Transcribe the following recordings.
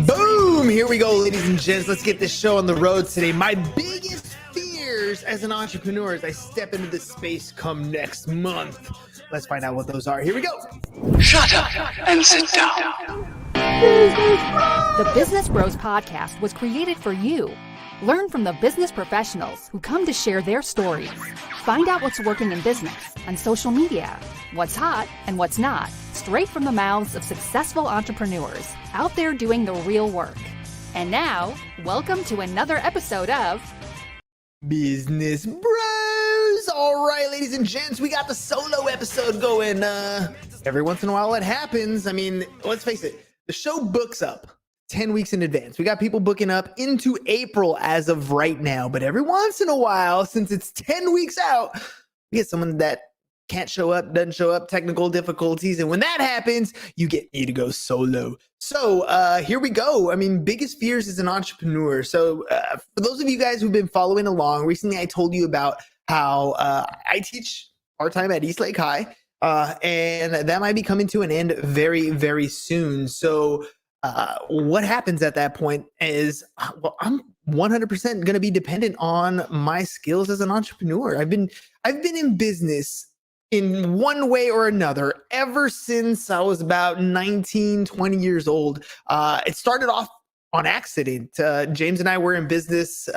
Boom! Here we go, ladies and gents. Let's get this show on the road today. My biggest fears as an entrepreneur as I step into this space come next month. Let's find out what those are. Here we go. Shut up and sit down. The Business Bros Podcast was created for you. Learn from the business professionals who come to share their stories. Find out what's working in business, on social media, what's hot and what's not, straight from the mouths of successful entrepreneurs out there doing the real work. And now, welcome to another episode of Business Bros. All right, ladies and gents, we got the solo episode going. Every once in a while it happens. I mean, let's face it, the show books up 10 weeks in advance. We got people booking up into April as of right now. But every once in a while, since it's 10 weeks out, we get someone that can't show up, doesn't show up, technical difficulties. And when that happens, you get me to go solo. So here we go. I mean, biggest fears as an entrepreneur. So for those of you guys who've been following along, recently I told you about how I teach part-time at East Lake High. And that might be coming to an end very, very soon. So what happens at that point is, well, I'm 100% going to be dependent on my skills as an entrepreneur. I've been in business in one way or another ever since I was about 19, 20 years old. It started off on accident. James and I were in business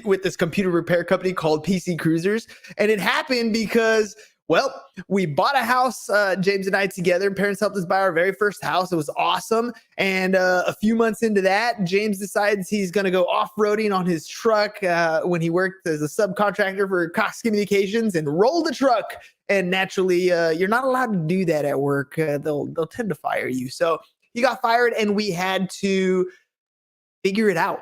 with this computer repair company called PC Cruisers. And it happened because, well, we bought a house, James and I together. Parents helped us buy our very first house. It was awesome. And a few months into that, James decides he's going to go off-roading on his truck when he worked as a subcontractor for Cox Communications and roll the truck. And naturally, you're not allowed to do that at work. They'll tend to fire you. So he got fired and we had to figure it out.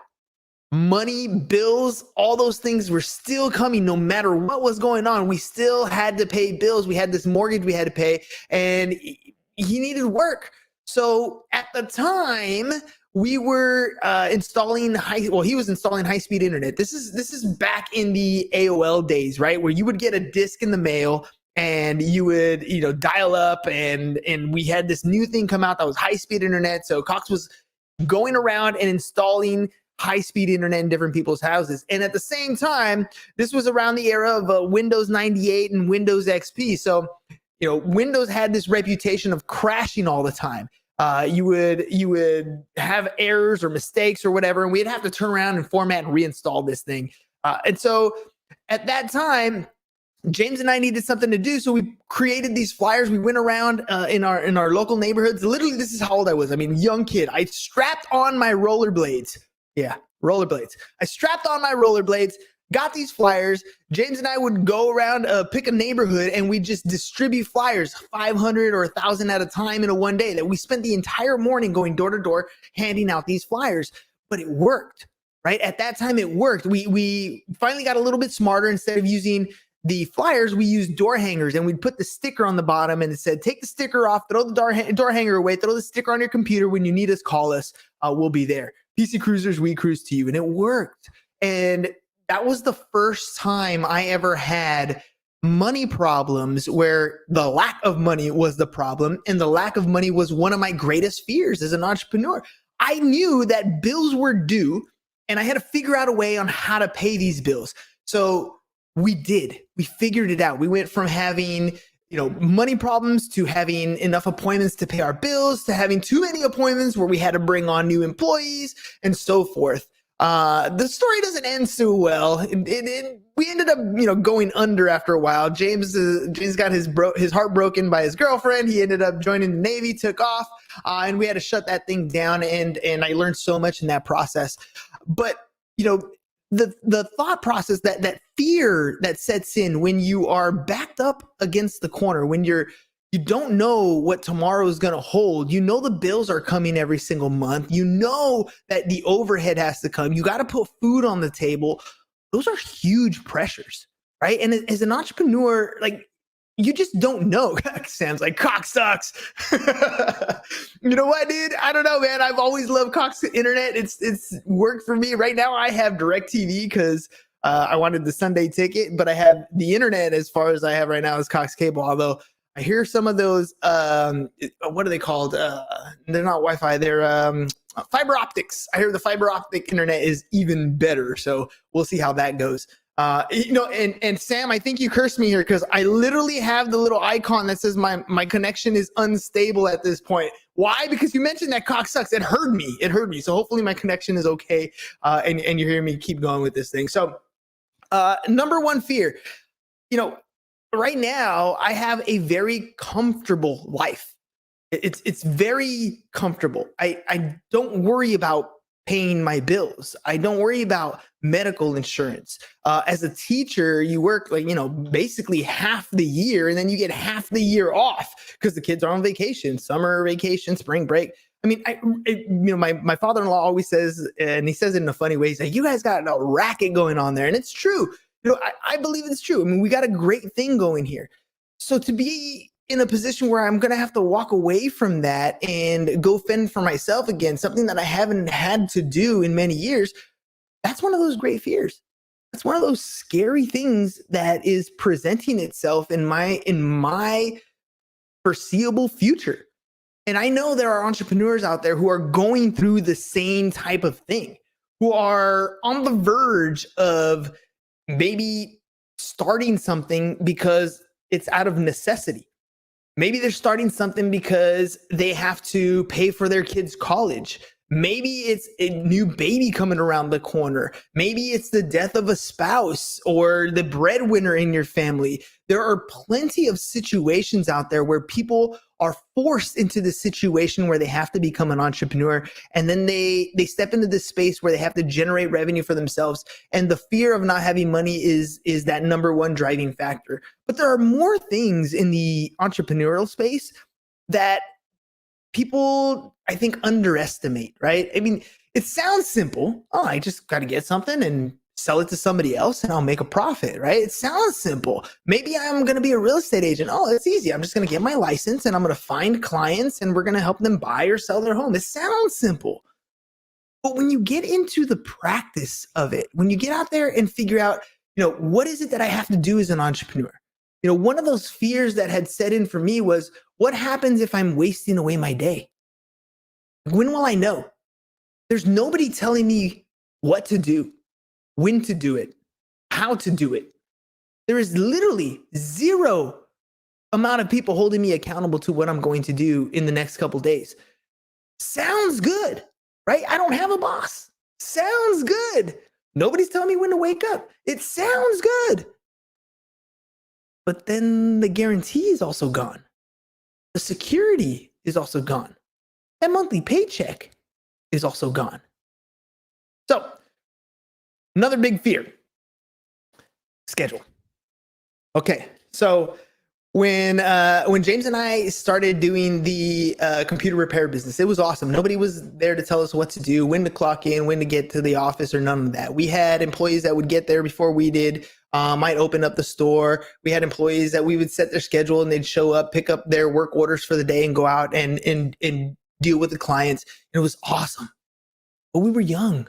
Money, bills, all those things were still coming no matter what was going on. We still had to pay bills. We had this mortgage we had to pay and he needed work. So at the time we were installing he was installing high-speed internet. This is back in the AOL days, right? Where you would get a disc in the mail and you would, dial up and we had this new thing come out that was high-speed internet. So Cox was going around and installing high-speed internet in different people's houses. And at the same time, this was around the era of Windows 98 and Windows XP. So, Windows had this reputation of crashing all the time. You would have errors or mistakes or whatever, and we'd have to turn around and format and reinstall this thing. And so at that time, James and I needed something to do, so we created these flyers. We went around in our local neighborhoods. Literally, this is how old I was. I mean, young kid. I strapped on my rollerblades. Yeah, rollerblades. I strapped on my rollerblades, got these flyers. James and I would go around, pick a neighborhood, and we just distribute flyers, 500 or 1,000 at a time in a one day. That we spent the entire morning going door to door, handing out these flyers. But it worked, right? At that time, it worked. We finally got a little bit smarter. Instead of using the flyers, we used door hangers, and we'd put the sticker on the bottom and it said, take the sticker off, throw the door hanger away, throw the sticker on your computer. When you need us, call us. We'll be there. PC Cruisers, we cruise to you. And it worked. And that was the first time I ever had money problems where the lack of money was the problem. And the lack of money was one of my greatest fears as an entrepreneur. I knew that bills were due and I had to figure out a way on how to pay these bills. So we figured it out. We went from having, money problems to having enough appointments to pay our bills, to having too many appointments where we had to bring on new employees and so forth. The story doesn't end so well. We ended up, going under after a while. James got his heart broken by his girlfriend. He ended up joining the Navy, took off, and we had to shut that thing down. And I learned so much in that process. But, the thought process, that fear that sets in when you are backed up against the corner, when you don't know what tomorrow is going to hold. The bills are coming every single month. That the overhead has to come. You got to put food on the table. Those are huge pressures, right? And as an entrepreneur, you just don't know. Sam's like, Cox sucks. You know what, dude? I don't know, man. I've always loved Cox Internet. It's worked for me. Right now I have DirecTV because I wanted the Sunday ticket, but I have the internet as far as I have right now is Cox Cable. Although I hear some of those, what are they called? They're not Wi-Fi. They're fiber optics. I hear the fiber optic internet is even better. So we'll see how that goes. And Sam, I think you cursed me here because I literally have the little icon that says my connection is unstable at this point. Why? Because you mentioned that cock sucks. It heard me. So hopefully my connection is okay. And you're hearing me keep going with this thing. So number one fear, right now I have a very comfortable life. It's very comfortable. I don't worry about paying my bills. I don't worry about medical insurance. As a teacher, you work basically half the year, and then you get half the year off because the kids are on vacation, summer vacation, spring break. I mean, my father-in-law always says, and he says it in a funny way, he's like, you guys got a racket going on there. And it's true. I believe it's true. I mean, we got a great thing going here. So to be in a position where I'm going to have to walk away from that and go fend for myself again, something that I haven't had to do in many years, that's one of those great fears. That's one of those scary things that is presenting itself in my foreseeable future. And I know there are entrepreneurs out there who are going through the same type of thing, who are on the verge of maybe starting something because it's out of necessity. Maybe they're starting something because they have to pay for their kids' college. Maybe it's a new baby coming around the corner. Maybe it's the death of a spouse or the breadwinner in your family. There are plenty of situations out there where people are forced into the situation where they have to become an entrepreneur. And then they step into this space where they have to generate revenue for themselves. And the fear of not having money is that number one driving factor. But there are more things in the entrepreneurial space that people, I think, underestimate, right? I mean, it sounds simple. Oh, I just got to get something and sell it to somebody else and I'll make a profit, right? It sounds simple. Maybe I'm going to be a real estate agent. Oh, it's easy. I'm just going to get my license and I'm going to find clients and we're going to help them buy or sell their home. It sounds simple. But when you get into the practice of it, when you get out there and figure out, what is it that I have to do as an entrepreneur? One of those fears that had set in for me was, what happens if I'm wasting away my day? When will I know? There's nobody telling me what to do, when to do it, how to do it. There is literally zero amount of people holding me accountable to what I'm going to do in the next couple days. Sounds good, right? I don't have a boss. Sounds good. Nobody's telling me when to wake up. It sounds good. But then the guarantee is also gone. The security is also gone. That monthly paycheck is also gone. So, another big fear, schedule. Okay, so when James and I started doing the computer repair business, it was awesome. Nobody was there to tell us what to do, when to clock in, when to get to the office, or none of that. We had employees that would get there before we did, might open up the store. We had employees that we would set their schedule and they'd show up, pick up their work orders for the day and go out and deal with the clients. And it was awesome. But we were young,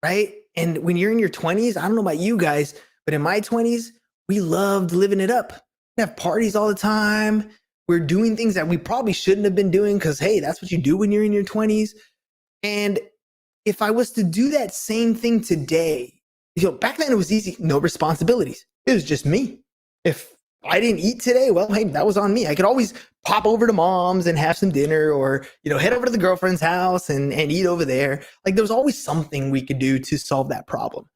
right? And when you're in your 20s, I don't know about you guys, but in my 20s, we loved living it up. We have parties all the time. We're doing things that we probably shouldn't have been doing because, hey, that's what you do when you're in your 20s. And if I was to do that same thing today, back then it was easy, no responsibilities. It was just me. If I didn't eat today, well, hey, that was on me. I could always pop over to mom's and have some dinner or, head over to the girlfriend's house and eat over there. Like there was always something we could do to solve that problem.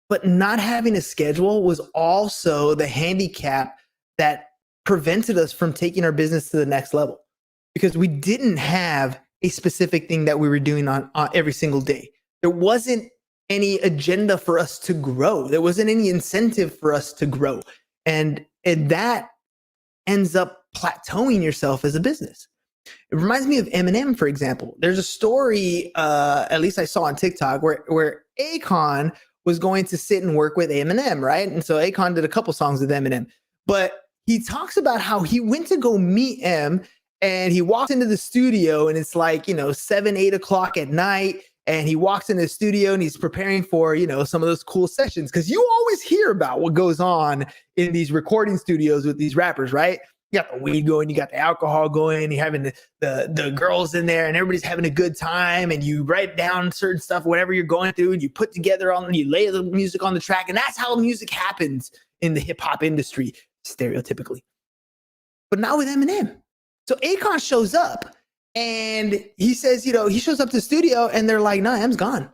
But not having a schedule was also the handicap that prevented us from taking our business to the next level because we didn't have a specific thing that we were doing on every single day. There wasn't any agenda for us to grow. There wasn't any incentive for us to grow. And that ends up plateauing yourself as a business. It reminds me of Eminem, for example. There's a story, at least I saw on TikTok, where Akon was going to sit and work with Eminem, right? And so Akon did a couple songs with Eminem. But he talks about how he went to go meet M and he walks into the studio and it's like, 7, 8 o'clock at night. And he walks into the studio and he's preparing for, some of those cool sessions. Because you always hear about what goes on in these recording studios with these rappers, right? You got the weed going, you got the alcohol going, you're having the girls in there, and everybody's having a good time, and you write down certain stuff, whatever you're going through, and you put together you lay the music on the track, and that's how music happens in the hip hop industry, stereotypically. But not with Eminem. So Akon shows up, and he says, he shows up to the studio, and they're like, "Nah, M's gone."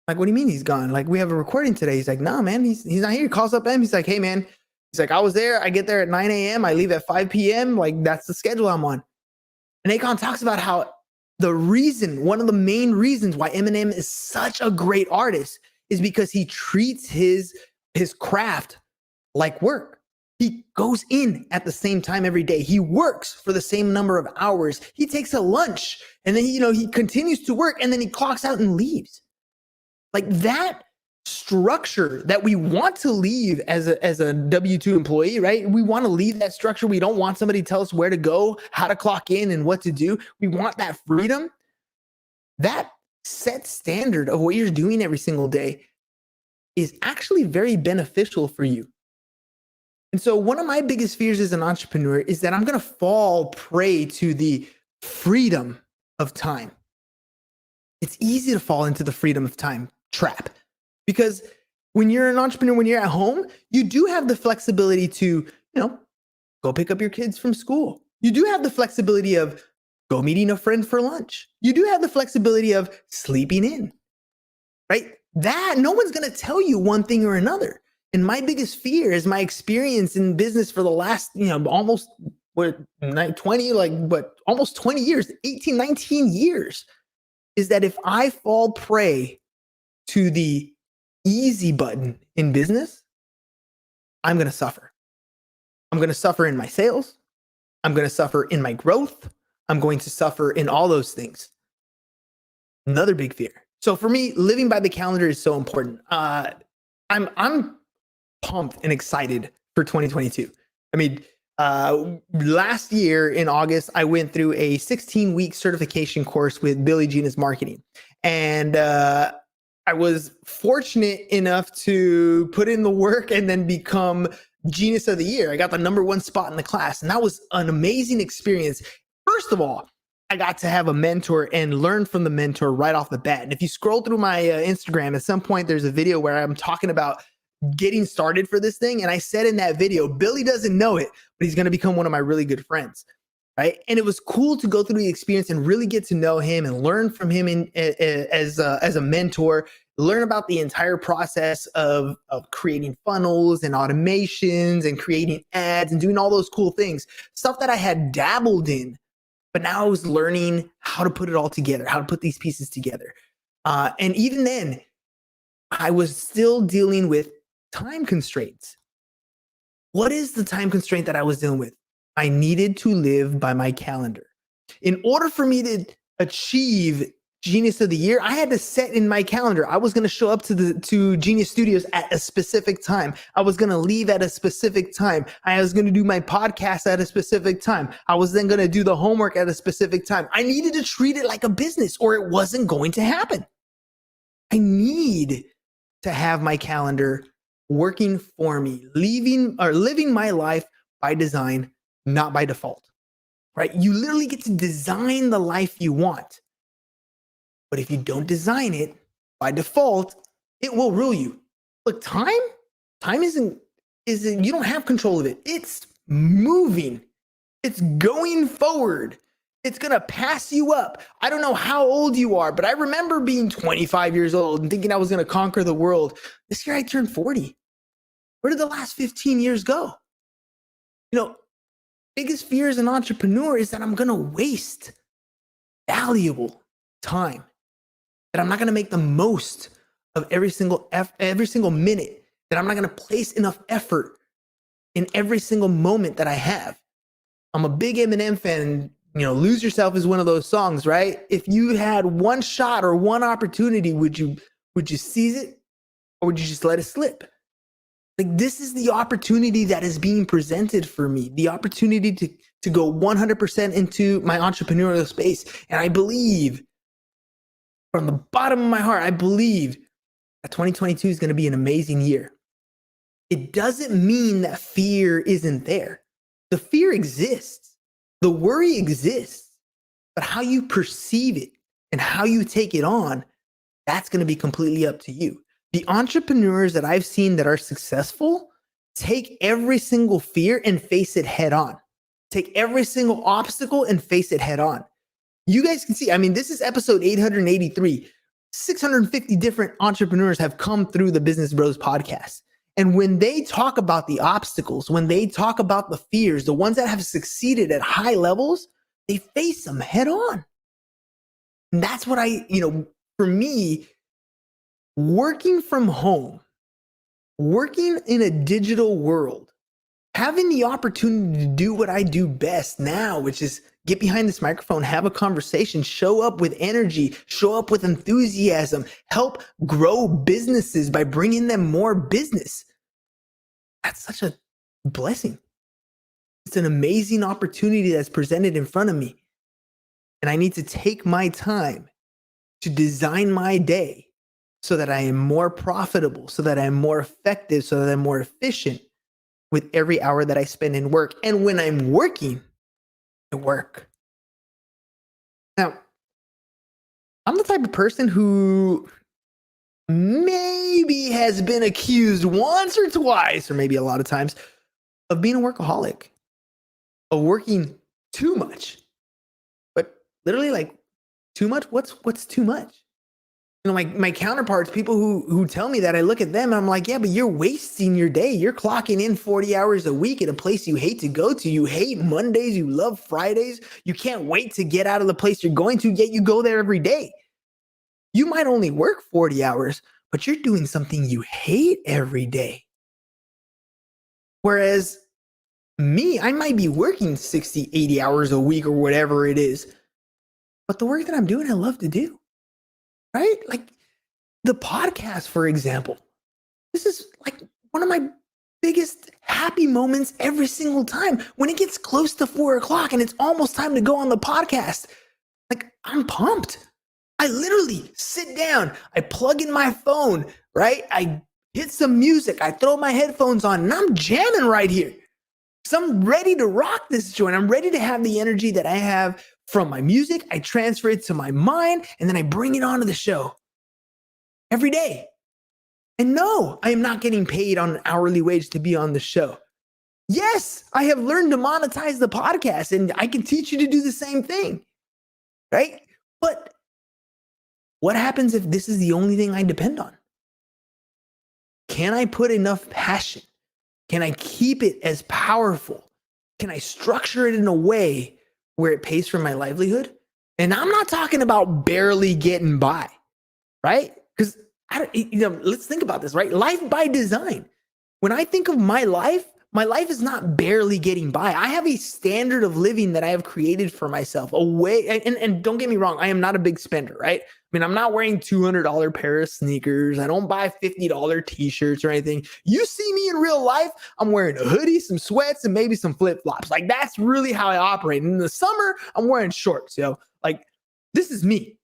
Like, what do you mean he's gone? Like, we have a recording today. He's like, "Nah, man, he's not here." He calls up M. He's like, "Hey, man." He's like, "I was there. I get there at 9 a.m. I leave at 5 p.m. Like, that's the schedule I'm on." And Akon talks about how one of the main reasons why Eminem is such a great artist is because he treats his craft like work. He goes in at the same time every day. He works for the same number of hours. He takes a lunch, and then, he continues to work, and then he clocks out and leaves. Like, that structure that we want to leave as a W-2 employee, right? We want to leave that structure. We don't want somebody to tell us where to go, how to clock in, and what to do. We want that freedom. That set standard of what you're doing every single day is actually very beneficial for you. And so one of my biggest fears as an entrepreneur is that I'm going to fall prey to the freedom of time. It's easy to fall into the freedom of time trap. Because when you're an entrepreneur, when you're at home, you do have the flexibility to, go pick up your kids from school. You do have the flexibility of go meeting a friend for lunch. You do have the flexibility of sleeping in, right? That no one's going to tell you one thing or another. And my biggest fear is my experience in business for the last, almost 20 years, 18, 19 years, is that if I fall prey to the easy button in business, I'm going to suffer. I'm going to suffer in my sales. I'm going to suffer in my growth. I'm going to suffer in all those things. Another big fear. So for me, living by the calendar is so important. I'm pumped and excited for 2022. I mean, last year in August, I went through a 16-week certification course with Billy Gina's marketing. And I was fortunate enough to put in the work and then become Genius of the Year. I got the #1 spot in the class, and that was an amazing experience. First of all, I got to have a mentor and learn from the mentor right off the bat. And if you scroll through my Instagram, at some point, there's a video where I'm talking about getting started for this thing. And I said in that video, Billy doesn't know it, but he's going to become one of my really good friends. Right. And it was cool to go through the experience and really get to know him and learn from him as a mentor, learn about the entire process of creating funnels and automations and creating ads and doing all those cool things, stuff that I had dabbled in, but now I was learning how to put it all together, how to put these pieces together. And even then, I was still dealing with time constraints. What is the time constraint that I was dealing with? I needed to live by my calendar. In order for me to achieve Genius of the Year, I had to set in my calendar. I was going to show up to Genius Studios at a specific time. I was going to leave at a specific time. I was going to do my podcast at a specific time. I was then going to do the homework at a specific time. I needed to treat it like a business or it wasn't going to happen. I need to have my calendar working for me, living my life by design, not by default, right? You literally get to design the life you want. But if you don't design it by default, it will rule you. Look, time isn't, you don't have control of it. It's moving. It's going forward. It's going to pass you up. I don't know how old you are, but I remember being 25 years old and thinking I was going to conquer the world. This year I turned 40. Where did the last 15 years go? Biggest fear as an entrepreneur is that I'm going to waste valuable time, that I'm not going to make the most of every single minute, that I'm not going to place enough effort in every single moment that I have. I'm a big Eminem fan, and Lose Yourself is one of those songs, right? If you had one shot or one opportunity, would you seize it, or would you just let it slip? Like, this is the opportunity that is being presented for me, the opportunity to go 100% into my entrepreneurial space. And I believe, from the bottom of my heart, I believe that 2022 is going to be an amazing year. It doesn't mean that fear isn't there. The fear exists. The worry exists. But how you perceive it and how you take it on, that's going to be completely up to you. The entrepreneurs that I've seen that are successful take every single fear and face it head on. Take every single obstacle and face it head on. You guys can see, I mean, this is episode 883. 650 different entrepreneurs have come through the Business Bros podcast. And when they talk about the obstacles, when they talk about the fears, the ones that have succeeded at high levels, they face them head on. And that's what for me, working from home, working in a digital world, having the opportunity to do what I do best now, which is get behind this microphone, have a conversation, show up with energy, show up with enthusiasm, help grow businesses by bringing them more business. That's such a blessing. It's an amazing opportunity that's presented in front of me. And I need to take my time to design my day so that I am more profitable, so that I'm more effective, so that I'm more efficient with every hour that I spend in work. And when I'm working, I work. Now, I'm the type of person who maybe has been accused once or twice, or maybe a lot of times, of being a workaholic, of working too much. But literally, like, too much? What's too much? You know, my counterparts, people who tell me that, I look at them and I'm like, yeah, but you're wasting your day. You're clocking in 40 hours a week at a place you hate to go to. You hate Mondays. You love Fridays. You can't wait to get out of the place you're going to, yet you go there every day. You might only work 40 hours, but you're doing something you hate every day. Whereas me, I might be working 60, 80 hours a week or whatever it is, but the work that I'm doing, I love to do. Right? Like the podcast, for example. This is like one of my biggest happy moments every single time. When it gets close to 4:00 and it's almost time to go on the podcast, like I'm pumped. I literally sit down, I plug in my phone, right? I hit some music, I throw my headphones on, and I'm jamming right here. So I'm ready to rock this joint. I'm ready to have the energy that I have from my music. I transfer it to my mind, and then I bring it onto the show every day. And no, I am not getting paid on an hourly wage to be on the show. Yes, I have learned to monetize the podcast, and I can teach you to do the same thing, right? But what happens if this is the only thing I depend on? Can I put enough passion? Can I keep it as powerful? Can I structure it in a way where it pays for my livelihood? And I'm not talking about barely getting by, right? Because let's think about this, right? Life by design. When I think of my life is not barely getting by. I have a standard of living that I have created for myself. A way, and don't get me wrong, I am not a big spender, right? I mean, I'm not wearing $200 pair of sneakers. I don't buy $50 t-shirts or anything. You see me in real life, I'm wearing a hoodie, some sweats, and maybe some flip-flops. Like, that's really how I operate. And in the summer, I'm wearing shorts, like, this is me.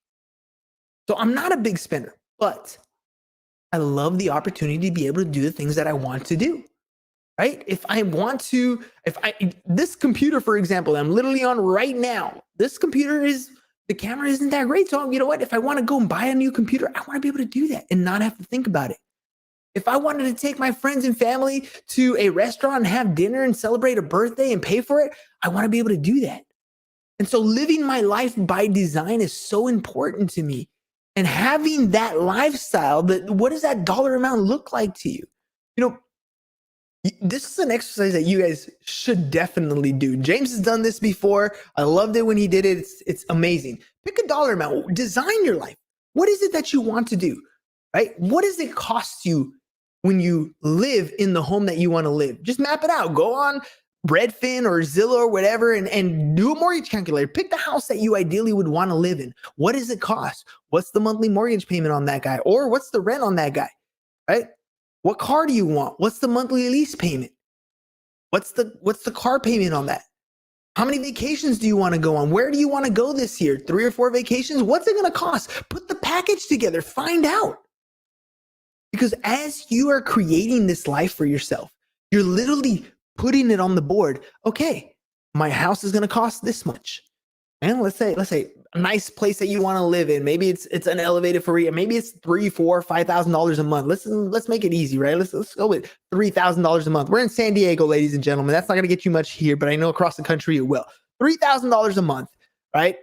So I'm not a big spender, but I love the opportunity to be able to do the things that I want to do. Right? This computer, for example, I'm literally on right now, the camera isn't that great. So you know what? If I want to go and buy a new computer, I want to be able to do that and not have to think about it. If I wanted to take my friends and family to a restaurant and have dinner and celebrate a birthday and pay for it, I want to be able to do that. And so living my life by design is so important to me. And having that lifestyle, what does that dollar amount look like to you? This is an exercise that you guys should definitely do. James has done this before. I loved it when he did it. It's amazing. Pick a dollar amount. Design your life. What is it that you want to do, right? What does it cost you when you live in the home that you want to live? Just map it out. Go on Redfin or Zillow or whatever and do a mortgage calculator. Pick the house that you ideally would want to live in. What does it cost? What's the monthly mortgage payment on that guy? Or what's the rent on that guy, right? What car do you want? What's the monthly lease payment? What's the car payment on that? How many vacations do you want to go on? Where do you want to go this year? 3 or 4 vacations? What's it going to cost? Put the package together. Find out. Because as you are creating this life for yourself, you're literally putting it on the board. Okay, my house is going to cost this much. And let's say a nice place that you want to live in. Maybe it's an elevated for you. Maybe it's $3,000, $4,000, $5,000 a month. Let's make it easy, right? Let's go with $3,000 a month. We're in San Diego, ladies and gentlemen. That's not going to get you much here, but I know across the country it will. $3,000 a month, right?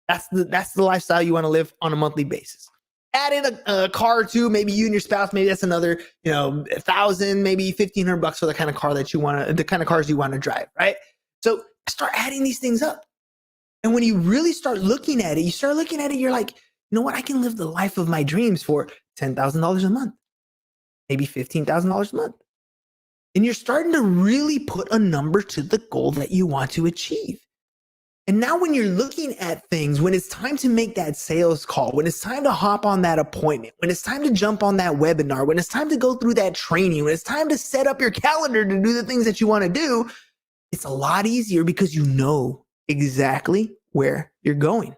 That's the lifestyle you want to live on a monthly basis. Add in a car or two, maybe you and your spouse, maybe that's another, $1,000, maybe $1,500 for the kind of car that you want to, the kind of cars you want to drive, right? So start adding these things up. And when you really start looking at it, you're like, you know what? I can live the life of my dreams for $10,000 a month, maybe $15,000 a month. And you're starting to really put a number to the goal that you want to achieve. And now when you're looking at things, when it's time to make that sales call, when it's time to hop on that appointment, when it's time to jump on that webinar, when it's time to go through that training, when it's time to set up your calendar to do the things that you want to do, it's a lot easier because you know exactly where you're going.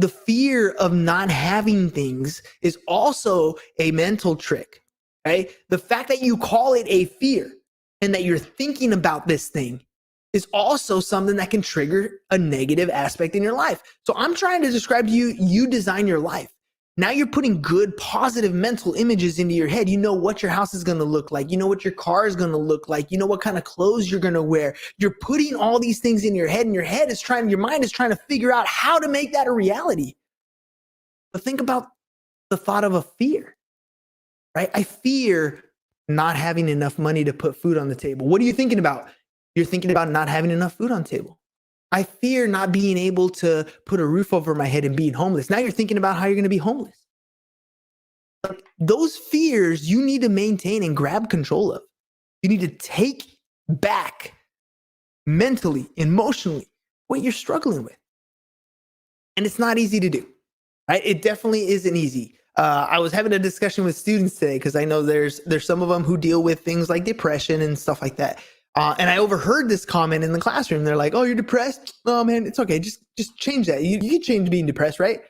The fear of not having things is also a mental trick, right? The fact that you call it a fear and that you're thinking about this thing is also something that can trigger a negative aspect in your life. So I'm trying to describe to you, you design your life. Now you're putting good, positive mental images into your head. You know what your house is going to look like. You know what your car is going to look like. You know what kind of clothes you're going to wear. You're putting all these things in your head, and your mind is trying to figure out how to make that a reality. But think about the thought of a fear, right? I fear not having enough money to put food on the table. What are you thinking about? You're thinking about not having enough food on the table. I fear not being able to put a roof over my head and being homeless. Now you're thinking about how you're going to be homeless. Like, those fears you need to maintain and grab control of. You need to take back mentally, emotionally, what you're struggling with. And it's not easy to do, right? It definitely isn't easy. I was having a discussion with students today because I know there's some of them who deal with things like depression and stuff like that. And I overheard this comment in the classroom. They're like, "Oh, you're depressed? Oh man, it's okay. Just change that. You can change being depressed, right?"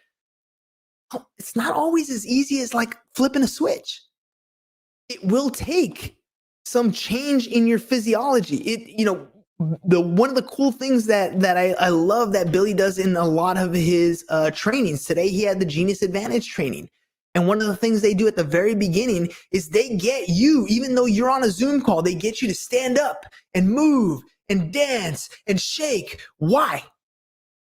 It's not always as easy as like flipping a switch. It will take some change in your physiology. One of the cool things that I love that Billy does in a lot of his trainings. Today he had the Genius Advantage training. And one of the things they do at the very beginning is they get you, even though you're on a Zoom call, they get you to stand up and move and dance and shake. Why?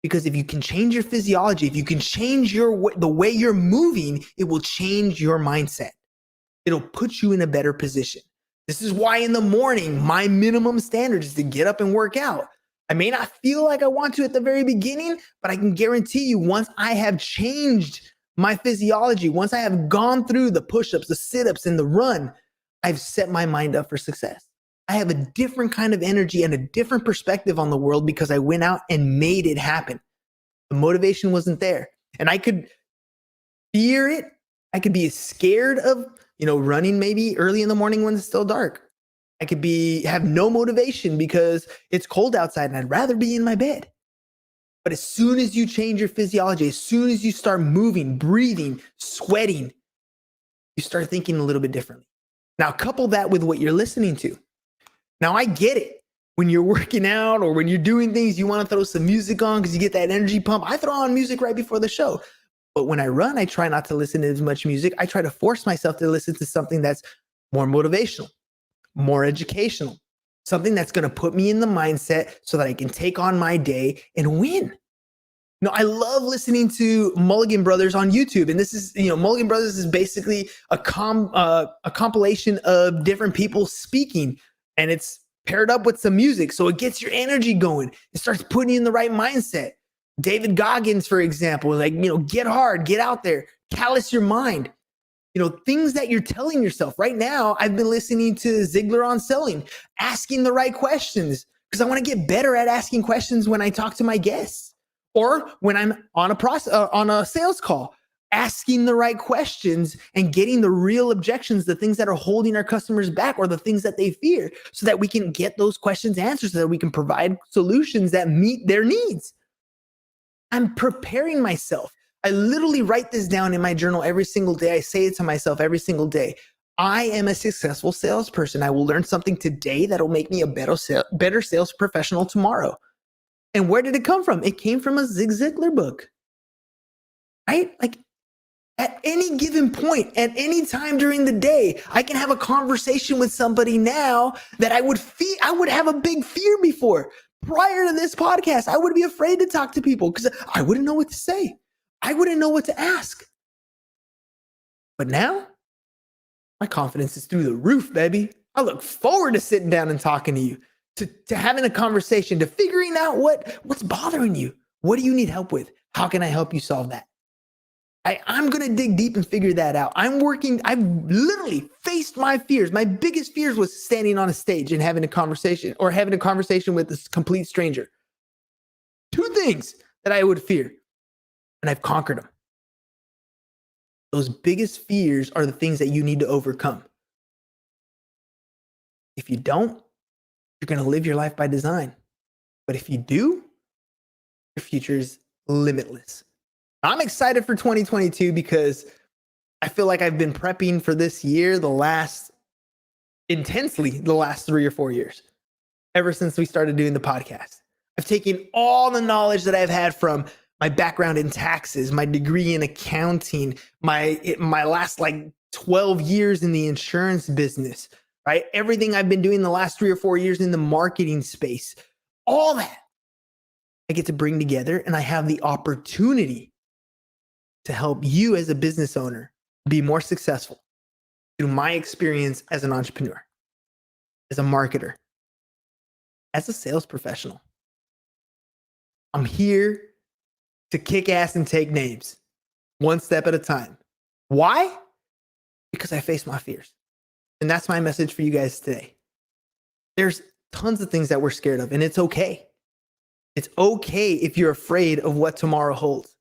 Because if you can change your physiology, if you can change the way you're moving, it will change your mindset. It'll put you in a better position. This is why in the morning, my minimum standard is to get up and work out. I may not feel like I want to at the very beginning, but I can guarantee you once I have changed my physiology, once I have gone through the push-ups, the sit-ups, and the run, I've set my mind up for success. I have a different kind of energy and a different perspective on the world because I went out and made it happen. The motivation wasn't there. And I could fear it. I could be scared of, running maybe early in the morning when it's still dark. I could have no motivation because it's cold outside and I'd rather be in my bed. But as soon as you change your physiology, as soon as you start moving, breathing, sweating, you start thinking a little bit differently. Now, couple that with what you're listening to. Now, I get it. When you're working out or when you're doing things, you want to throw some music on because you get that energy pump. I throw on music right before the show. But when I run, I try not to listen to as much music. I try to force myself to listen to something that's more motivational, more educational, something that's going to put me in the mindset so that I can take on my day and win. I love listening to Mulligan Brothers on YouTube. And this is, Mulligan Brothers is basically a compilation of different people speaking. And it's paired up with some music. So it gets your energy going. It starts putting you in the right mindset. David Goggins, for example, get hard, get out there, callous your mind. Things that you're telling yourself. Right now, I've been listening to Ziglar on selling, asking the right questions because I want to get better at asking questions when I talk to my guests or when I'm on a sales call, asking the right questions and getting the real objections, the things that are holding our customers back or the things that they fear so that we can get those questions answered so that we can provide solutions that meet their needs. I'm preparing myself. I literally write this down in my journal every single day. I say it to myself every single day. I am a successful salesperson. I will learn something today that'll make me a better sales professional tomorrow. And where did it come from? It came from a Zig Ziglar book, right? Like at any given point, at any time during the day, I can have a conversation with somebody now that I would have a big fear before. Prior to this podcast, I would be afraid to talk to people because I wouldn't know what to say. I wouldn't know what to ask. But now, my confidence is through the roof, baby. I look forward to sitting down and talking to you, to having a conversation, to figuring out what's bothering you. What do you need help with? How can I help you solve that? I'm going to dig deep and figure that out. I've literally faced my fears. My biggest fears was standing on a stage and having a conversation with a complete stranger. Two things that I would fear, and I've conquered them. Those biggest fears are the things that you need to overcome. If you don't, you're going to live your life by design. But if you do, your future is limitless. I'm excited for 2022 because I feel like I've been prepping for this year the last 3 or 4 years, ever since we started doing the podcast. I've taken all the knowledge that I've had from my background in taxes, my degree in accounting, my last 12 years in the insurance business, right? Everything I've been doing the last 3 or 4 years in the marketing space, all that I get to bring together, and I have the opportunity to help you as a business owner be more successful through my experience as an entrepreneur, as a marketer, as a sales professional. I'm here to kick ass and take names, one step at a time. Why? Because I face my fears. And that's my message for you guys today. There's tons of things that we're scared of, and it's okay. It's okay if you're afraid of what tomorrow holds.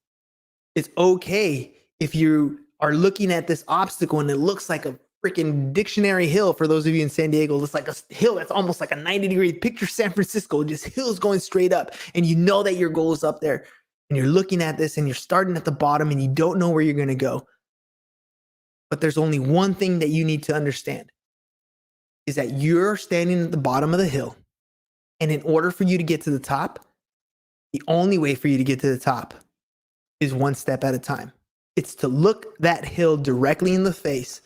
It's okay if you are looking at this obstacle and it looks like a freaking dictionary hill. For those of you in San Diego, it's like a hill that's almost like a 90-degree. Picture San Francisco, just hills going straight up. And you know that your goal is up there. And you're looking at this and you're starting at the bottom and you don't know where you're going to go. But there's only one thing that you need to understand is that you're standing at the bottom of the hill. And in order for you to get to the top, the only way for you to get to the top is one step at a time. It's to look that hill directly in the face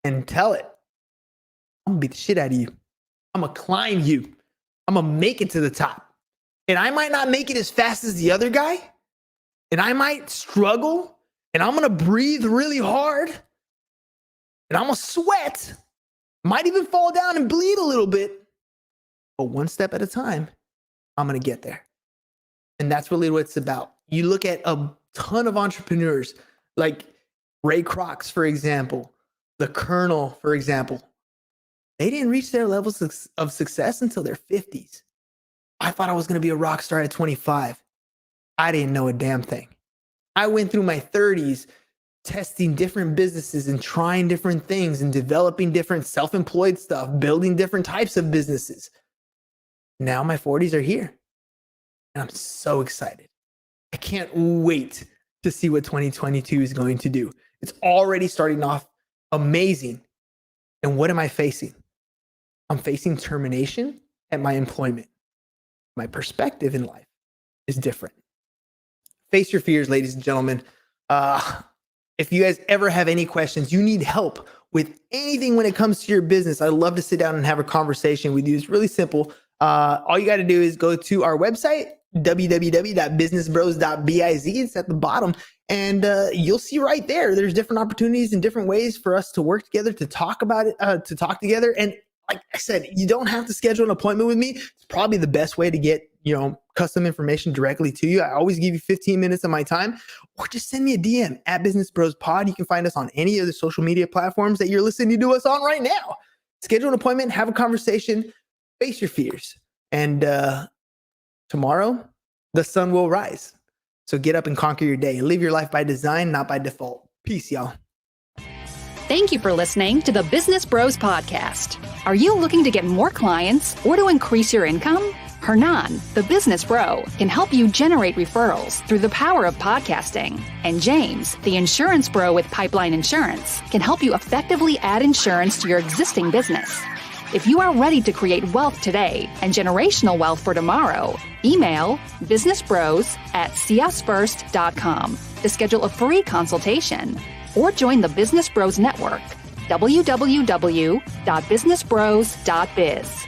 and tell it, I'm gonna beat the shit out of you. I'm gonna climb you. I'm gonna make it to the top. And I might not make it as fast as the other guy. And I might struggle. And I'm gonna breathe really hard. And I'm gonna sweat. Might even fall down and bleed a little bit. But one step at a time, I'm gonna get there. And that's really what it's about. You look at a ton of entrepreneurs like Ray Kroc, for example, the Colonel, for example. They didn't reach their levels of success until their 50s. I thought I was going to be a rock star at 25. I didn't know a damn thing. I went through my 30s testing different businesses and trying different things and developing different self-employed stuff, building different types of businesses. Now my 40s are here. And I'm so excited. I can't wait to see what 2022 is going to do. It's already starting off amazing. And what am I facing? I'm facing termination at my employment. My perspective in life is different. Face your fears, ladies and gentlemen. If you guys ever have any questions, you need help with anything when it comes to your business, I'd love to sit down and have a conversation with you. It's really simple. All you got to do is go to our website, www.businessbros.biz. It's at the bottom. And you'll see right there, there's different opportunities and different ways for us to work together, to talk about it, to talk together. And like I said, you don't have to schedule an appointment with me. It's probably the best way to get, custom information directly to you. I always give you 15 minutes of my time, or just send me a DM at Business Bros Pod. You can find us on any of the social media platforms that you're listening to us on right now. Schedule an appointment, have a conversation, face your fears. And tomorrow, the sun will rise. So get up and conquer your day. Live your life by design, not by default. Peace, y'all. Thank you for listening to the Business Bros Podcast. Are you looking to get more clients or to increase your income? Hernan, the business bro, can help you generate referrals through the power of podcasting. And James, the insurance bro with Pipeline Insurance, can help you effectively add insurance to your existing business. If you are ready to create wealth today and generational wealth for tomorrow, email businessbros@csfirst.com to schedule a free consultation or join the Business Bros Network, www.businessbros.biz.